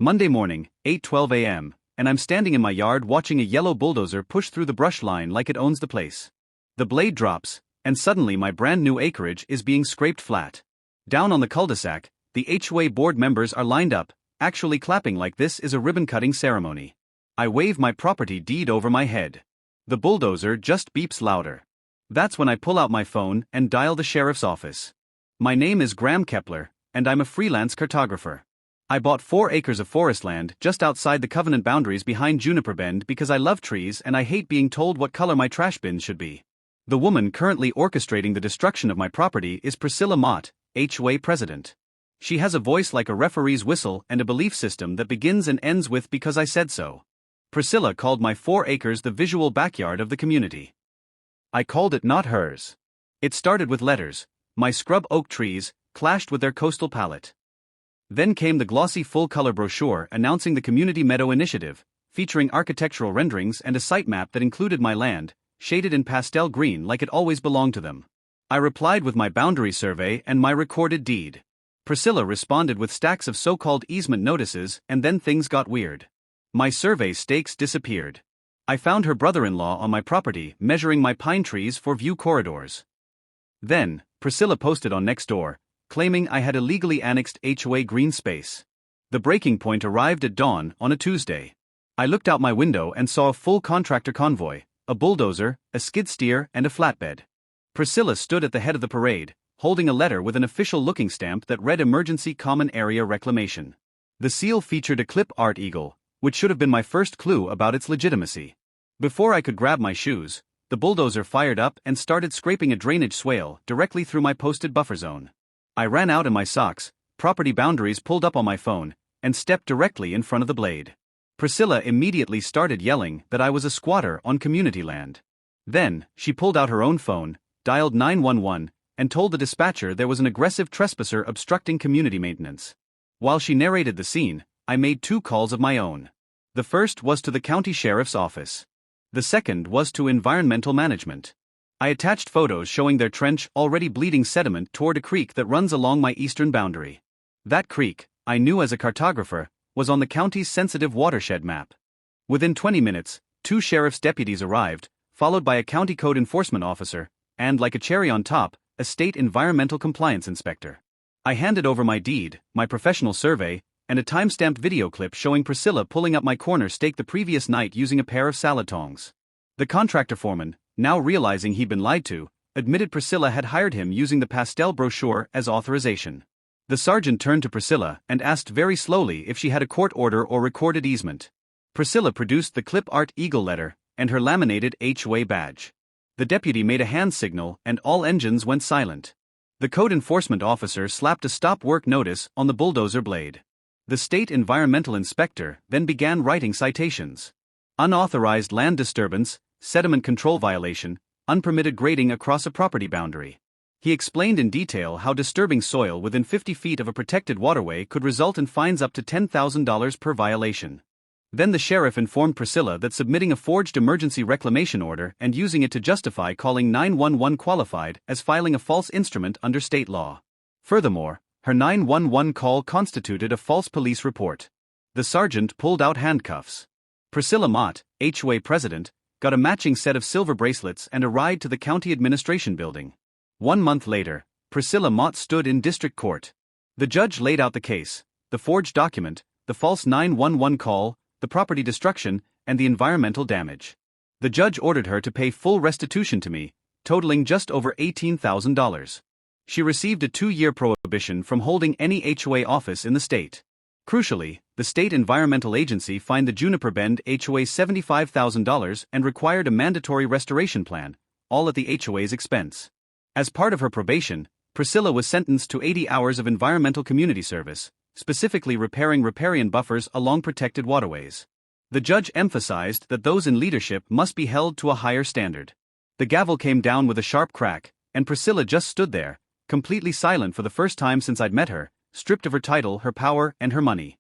Monday morning, 8:12 a.m., and I'm standing in my yard watching a yellow bulldozer push through the brush line like it owns the place. The blade drops, and suddenly my brand new acreage is being scraped flat. Down on the cul-de-sac, the HOA board members are lined up, actually clapping like this is a ribbon-cutting ceremony. I wave my property deed over my head. The bulldozer just beeps louder. That's when I pull out my phone and dial the sheriff's office. My name is Graham Kepler, and I'm a freelance cartographer. I bought 4 acres of forest land just outside the covenant boundaries behind Juniper Bend because I love trees and I hate being told what color my trash bins should be. The woman currently orchestrating the destruction of my property is Priscilla Mott, HOA president. She has a voice like a referee's whistle and a belief system that begins and ends with "because I said so." Priscilla called my 4 acres the visual backyard of the community. I called it not hers. It started with letters. My scrub oak trees clashed with their coastal palette. Then came the glossy full-color brochure announcing the Community Meadow Initiative, featuring architectural renderings and a site map that included my land, shaded in pastel green like it always belonged to them. I replied with my boundary survey and my recorded deed. Priscilla responded with stacks of so-called easement notices, and then things got weird. My survey stakes disappeared. I found her brother-in-law on my property measuring my pine trees for view corridors. Then, Priscilla posted on Nextdoor, claiming I had illegally annexed HOA green space. The breaking point arrived at dawn on a Tuesday. I looked out my window and saw a full contractor convoy, a bulldozer, a skid steer, and a flatbed. Priscilla stood at the head of the parade, holding a letter with an official-looking stamp that read Emergency Common Area Reclamation. The seal featured a clip art eagle, which should have been my first clue about its legitimacy. Before I could grab my shoes, the bulldozer fired up and started scraping a drainage swale directly through my posted buffer zone. I ran out in my socks, property boundaries pulled up on my phone, and stepped directly in front of the blade. Priscilla immediately started yelling that I was a squatter on community land. Then, she pulled out her own phone, dialed 911, and told the dispatcher there was an aggressive trespasser obstructing community maintenance. While she narrated the scene, I made 2 calls of my own. The first was to the county sheriff's office. The second was to environmental management. I attached photos showing their trench already bleeding sediment toward a creek that runs along my eastern boundary. That creek, I knew as a cartographer, was on the county's sensitive watershed map. Within 20 minutes, 2 sheriff's deputies arrived, followed by a county code enforcement officer, and like a cherry on top, a state environmental compliance inspector. I handed over my deed, my professional survey, and a time-stamped video clip showing Priscilla pulling up my corner stake the previous night using a pair of salad tongs. The contractor foreman, now realizing he'd been lied to, admitted Priscilla had hired him using the pastel brochure as authorization. The sergeant turned to Priscilla and asked very slowly if she had a court order or recorded easement. Priscilla produced the clip art eagle letter and her laminated HOA badge. The deputy made a hand signal and all engines went silent. The code enforcement officer slapped a stop work notice on the bulldozer blade. The state environmental inspector then began writing citations. Unauthorized land disturbance, sediment control violation, unpermitted grading across a property boundary. He explained in detail how disturbing soil within 50 feet of a protected waterway could result in fines up to $10,000 per violation. Then the sheriff informed Priscilla that submitting a forged emergency reclamation order and using it to justify calling 911 qualified as filing a false instrument under state law. Furthermore, her 911 call constituted a false police report. The sergeant pulled out handcuffs. Priscilla Mott, HOA president, got a matching set of silver bracelets and a ride to the county administration building. 1 month later, Priscilla Mott stood in district court. The judge laid out the case, the forged document, the false 911 call, the property destruction, and the environmental damage. The judge ordered her to pay full restitution to me, totaling just over $18,000. She received a 2-year prohibition from holding any HOA office in the state. Crucially, the state environmental agency fined the Juniper Bend HOA $75,000 and required a mandatory restoration plan, all at the HOA's expense. As part of her probation, Priscilla was sentenced to 80 hours of environmental community service, specifically repairing riparian buffers along protected waterways. The judge emphasized that those in leadership must be held to a higher standard. The gavel came down with a sharp crack, and Priscilla just stood there, completely silent for the first time since I'd met her, stripped of her title, her power, and her money.